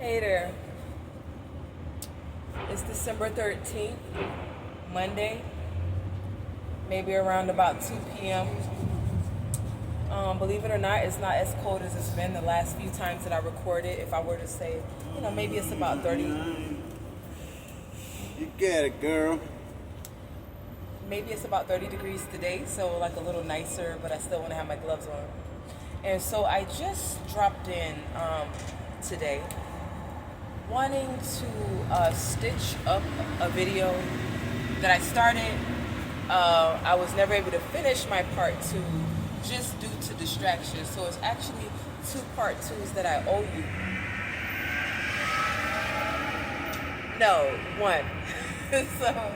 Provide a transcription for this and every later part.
Hey there. It's December 13th, Monday, maybe around about 2 p.m. Believe it or not, it's not as cold as it's been the last few times that I recorded. If I were to say, maybe it's about 30, You get it, girl. maybe it's about 30 degrees today, so like a little nicer, but I still want to have my gloves on. And so I just dropped in today wanting to stitch up a video that I started. I was never able to finish my part two just due to distractions. So it's actually two part twos that I owe you. No, one. So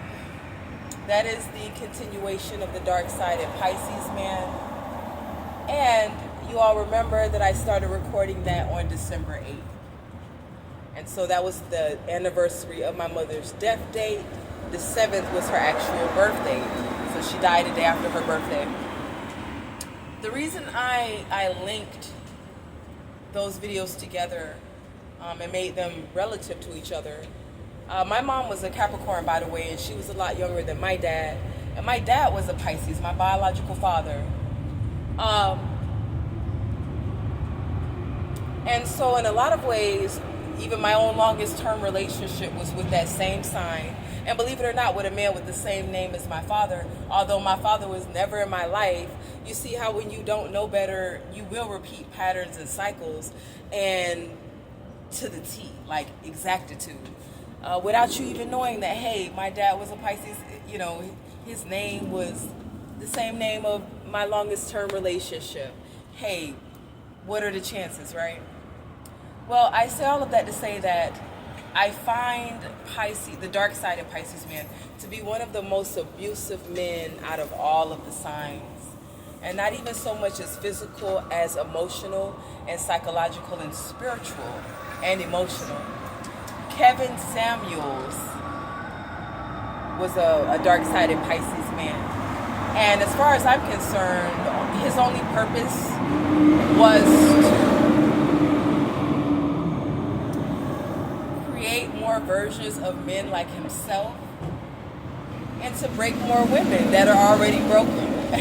that is the continuation of the dark side of Pisces man. And you all remember that I started recording that on December 8th. And so that was the anniversary of my mother's death date. The 7th was her actual birthday. So she died a day after her birthday. The reason I linked those videos together and made them relative to each other. My mom was a Capricorn, by the way, and she was a lot younger than my dad. And my dad was a Pisces, my biological father. And so in a lot of ways, even my own longest term relationship was with that same sign. And believe it or not, with a man with the same name as my father. Although my father was never in my life, you see how when you don't know better, you will repeat patterns and cycles, and to the T, like exactitude. Without you even knowing that, hey, my dad was a Pisces, his name was the same name of my longest term relationship. Hey, what are the chances, right? Well, I say all of that to say that I find Pisces, the dark side of Pisces man, to be one of the most abusive men out of all of the signs. And not even so much as physical as emotional and psychological and spiritual and emotional. Kevin Samuels was a dark-sided Pisces man. And as far as I'm concerned, his only purpose was to create more versions of men like himself and to break more women that are already broken,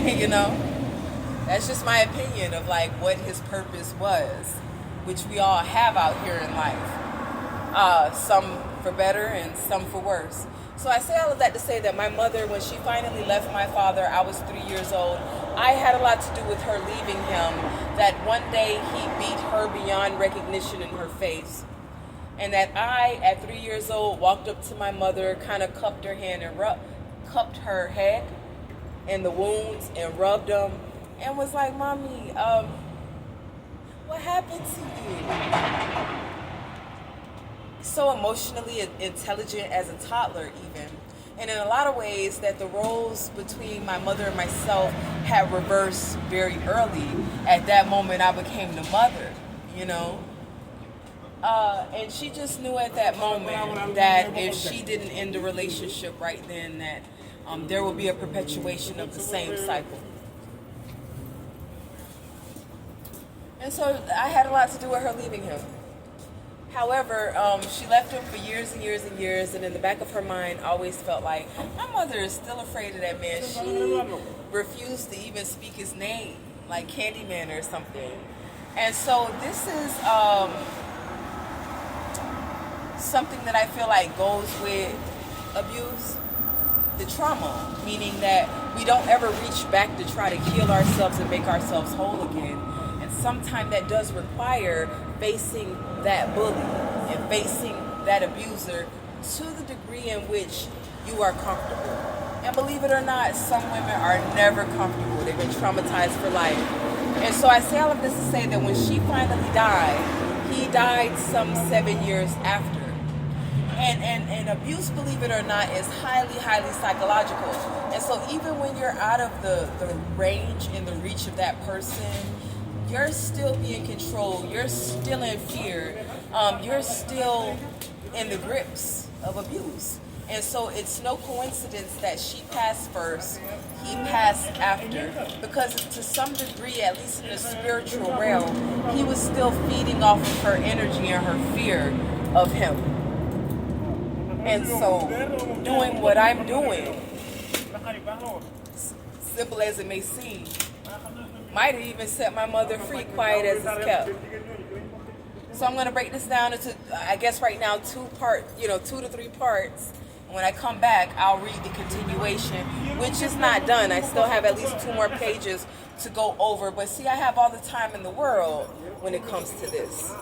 That's just my opinion of like what his purpose was, which we all have out here in life. Some for better and some for worse. So I say all of that to say that my mother, when she finally left my father, I was 3 years old. I had a lot to do with her leaving him, that one day he beat her beyond recognition in her face. And that I, at 3 years old, walked up to my mother, kind of cupped her hand and cupped her head and the wounds and rubbed them and was like, Mommy, what happened to you? So emotionally intelligent as a toddler even. And in a lot of ways that the roles between my mother and myself had reversed very early. At that moment I became the mother, and she just knew at that moment that if she didn't end the relationship right then, that there would be a perpetuation of the same cycle. And so I had a lot to do with her leaving him. However, she left him for years and years and years, and in the back of her mind always felt like, my mother is still afraid of that man. She refused to even speak his name, like Candyman or something. And so this is something that I feel like goes with abuse, the trauma, meaning that we don't ever reach back to try to heal ourselves and make ourselves whole again. And sometimes that does require facing that bully and facing that abuser to the degree in which you are comfortable. And believe it or not, some women are never comfortable. They've been traumatized for life. And so I say all of this to say that when she finally died, he died some 7 years after. And abuse, believe it or not, is highly, highly psychological. And so even when you're out of the range and the reach of that person, you're still being controlled. You're still in fear. You're still in the grips of abuse. And so it's no coincidence that she passed first, he passed after, because to some degree, at least in the spiritual realm, he was still feeding off of her energy and her fear of him. And so, doing what I'm doing, simple as it may seem, might have even set my mother free, quiet as it's kept. So I'm going to break this down into, I guess right now, 2 to 3 parts. And when I come back, I'll read the continuation, which is not done. I still have at least 2 more pages to go over. But see, I have all the time in the world when it comes to this.